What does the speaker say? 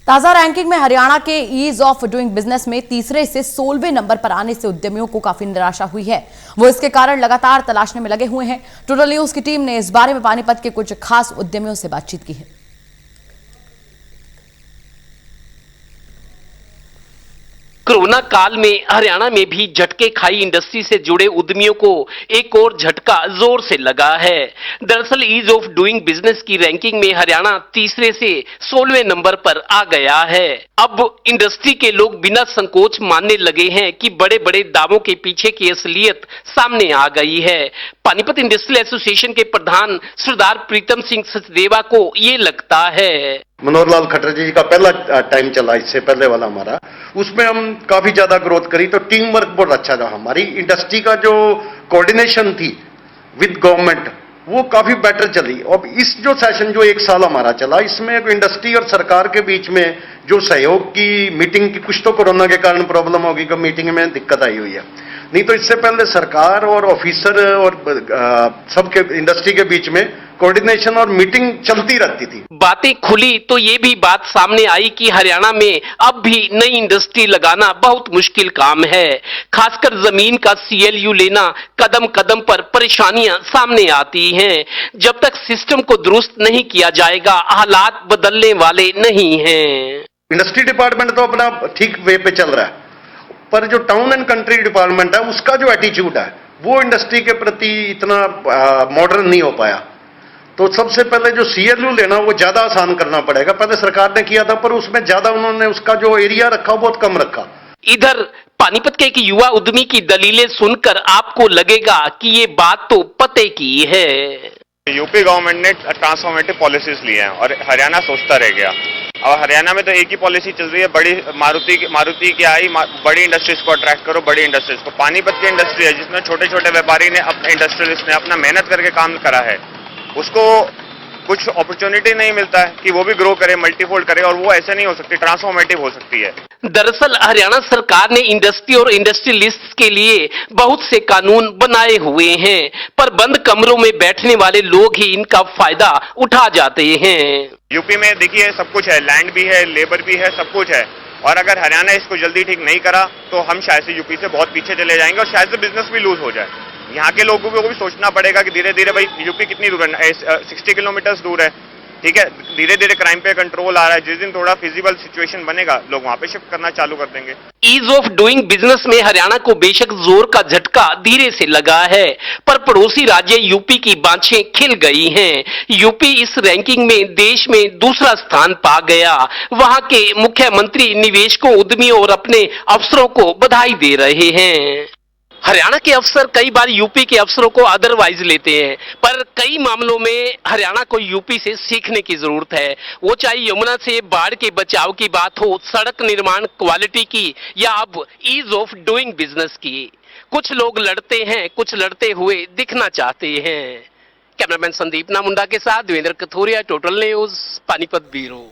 ताजा रैंकिंग में हरियाणा के ईज ऑफ डूइंग बिजनेस में तीसरे से 16वें नंबर पर आने से उद्यमियों को काफी निराशा हुई है। वो इसके कारण लगातार तलाशने में लगे हुए हैं। टोटल न्यूज की टीम ने इस बारे में पानीपत के कुछ खास उद्यमियों से बातचीत की है। कोरोना काल में हरियाणा में भी झटके खाई इंडस्ट्री से जुड़े उद्यमियों को एक और झटका जोर से लगा है। दरअसल ईज ऑफ डूइंग बिजनेस की रैंकिंग में हरियाणा तीसरे से 16वें नंबर पर आ गया है। अब इंडस्ट्री के लोग बिना संकोच मानने लगे हैं कि बड़े बड़े दावों के पीछे की असलियत सामने आ गई है। पानीपत इंडस्ट्रियल एसोसिएशन के प्रधान सरदार प्रीतम सिंह सचदेवा को ये लगता है। मनोहर लाल खट्टर जी का पहला टाइम चला, इससे पहले वाला हमारा, उसमें हम काफी ज्यादा ग्रोथ करी, तो टीम वर्क बहुत अच्छा रहा। हमारी इंडस्ट्री का जो कोऑर्डिनेशन थी विद गवर्नमेंट वो काफी बेटर चली। अब इस जो सेशन जो एक साल हमारा चला, इसमें इंडस्ट्री और सरकार के बीच में जो सहयोग की मीटिंग की, कुछ तो कोरोना के कारण प्रॉब्लम होगी कि मीटिंग में दिक्कत आई हुई है, नहीं तो इससे पहले सरकार और ऑफिसर और सबके इंडस्ट्री के बीच में कोऑर्डिनेशन और मीटिंग चलती रहती थी। बातें खुली तो ये भी बात सामने आई कि हरियाणा में अब भी नई इंडस्ट्री लगाना बहुत मुश्किल काम है। खासकर जमीन का सीएलयू लेना कदम कदम पर परेशानियां सामने आती हैं। जब तक सिस्टम को दुरुस्त नहीं किया जाएगा, हालात बदलने वाले नहीं हैं। इंडस्ट्री डिपार्टमेंट तो अपना ठीक वे पे चल रहा है, पर जो टाउन एंड कंट्री डिपार्टमेंट है उसका जो एटीट्यूड है वो इंडस्ट्री के प्रति इतना मॉडर्न नहीं हो पाया। तो सबसे पहले जो सीएलयू लेना वो ज्यादा आसान करना पड़ेगा। पहले सरकार ने किया था, पर उसमें ज्यादा उन्होंने उसका जो एरिया रखा वो बहुत कम रखा। इधर पानीपत के एक युवा उद्यमी की दलीलें सुनकर आपको लगेगा कि ये बात तो पते की है। यूपी गवर्नमेंट ने ट्रांसफॉर्मेटिव पॉलिसीज लिए हैं और हरियाणा सोचता रह गया। और हरियाणा में तो एक ही पॉलिसी चल रही है, बड़ी मारुति की आई, बड़ी इंडस्ट्रीज को अट्रैक्ट करो, बड़ी इंडस्ट्रीज को। पानीपत की इंडस्ट्री है जिसमें छोटे छोटे व्यापारी ने, अपने इंडस्ट्रियलिस्ट ने अपना मेहनत करके काम करा है, उसको कुछ अपॉर्चुनिटी नहीं मिलता है कि वो भी ग्रो करे, मल्टीफोल्ड करे, और वो ऐसे नहीं हो सकती, ट्रांसफॉर्मेटिव हो सकती है। दरअसल हरियाणा सरकार ने इंडस्ट्री और इंडस्ट्रियलिस्ट के लिए बहुत से कानून बनाए हुए हैं, पर बंद कमरों में बैठने वाले लोग ही इनका फायदा उठा जाते हैं। यूपी में देखिए सब कुछ है, लैंड भी है, लेबर भी है, सब कुछ है, और अगर हरियाणा इसको जल्दी ठीक नहीं करा तो हम शायद से यूपी से बहुत पीछे चले जाएंगे और शायद से बिजनेस भी लूज हो जाए। यहाँ के लोगों को भी सोचना पड़ेगा कि धीरे धीरे, भाई यूपी कितनी दूर है, 60 किलोमीटर दूर है, ठीक है, धीरे धीरे क्राइम पे कंट्रोल आ रहा है। जिस दिन थोड़ा फिजिबल सिचुएशन बनेगा, लोग वहां पे शिफ्ट करना चालू कर देंगे। ईज ऑफ डूइंग बिजनेस में हरियाणा को बेशक जोर का झटका धीरे से लगा है, पर पड़ोसी राज्य यूपी की बाँछें खिल गई हैं। यूपी इस रैंकिंग में देश में दूसरा स्थान पा गया। वहां के मुख्यमंत्री निवेशकों, उद्यमियों और अपने अफसरों को बधाई दे रहे हैं। हरियाणा के अफसर कई बार यूपी के अफसरों को अदरवाइज लेते हैं, पर कई मामलों में हरियाणा को यूपी से सीखने की जरूरत है। वो चाहे यमुना से बाढ़ के बचाव की बात हो, सड़क निर्माण क्वालिटी की, या अब ईज ऑफ डूइंग बिजनेस की। कुछ लोग लड़ते हैं, कुछ लड़ते हुए दिखना चाहते हैं। कैमरामैन संदीप नामुंडा के साथ Devendra Kathoria, total news, Panipat bureau.